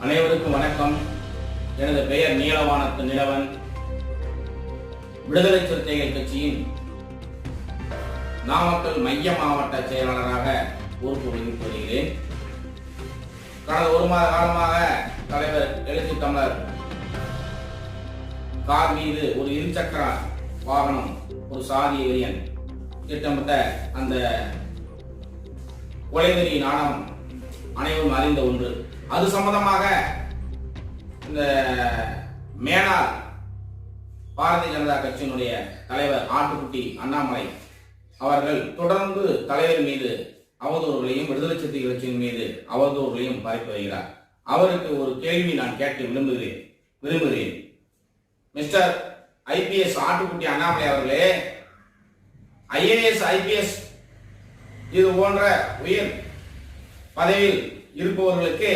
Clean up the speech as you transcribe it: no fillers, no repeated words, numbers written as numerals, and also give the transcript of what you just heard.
அனைவருக்கும் வணக்கம். எனது பெயர் நீலவானத்து நிலவன். விடுதலை சிறுத்தைகள் கட்சியின் நாமக்கல் மைய மாவட்ட செயலாளராக பொறுப்பு வகித்து வருகிறேன். கடந்த ஒரு மாத காலமாக தலைவர் எழுச்சி தமிழர் கார் மீது ஒரு இருசக்கர வாகனம் ஒரு சாதிய வெறியன் திட்டமிட்ட அந்த கொலைவெறி நாடகம் அனைவரும் அறிந்த ஒன்று. அது சம்பந்தமாக இந்த மேனாள் பாரதிய ஜனதா கட்சியினுடைய தலைவர் ஆட்டுக்குட்டி அண்ணாமலை அவர்கள் தொடர்ந்து தலைவர் மீது அவதூறுகளையும் விடுதலை சிறுத்தைகள் கட்சியின் மீது அவதூறுகளையும் பரப்பி வருகிறார். அவருக்கு ஒரு கேள்வி நான் கேட்க விரும்புகிறேன். மிஸ்டர் ஐபிஎஸ் ஆட்டுக்குட்டி அண்ணாமலை அவர்களே, ஐஏஎஸ் ஐபிஎஸ் இது போன்ற உயர் பதவியில் இருப்பவர்களுக்கு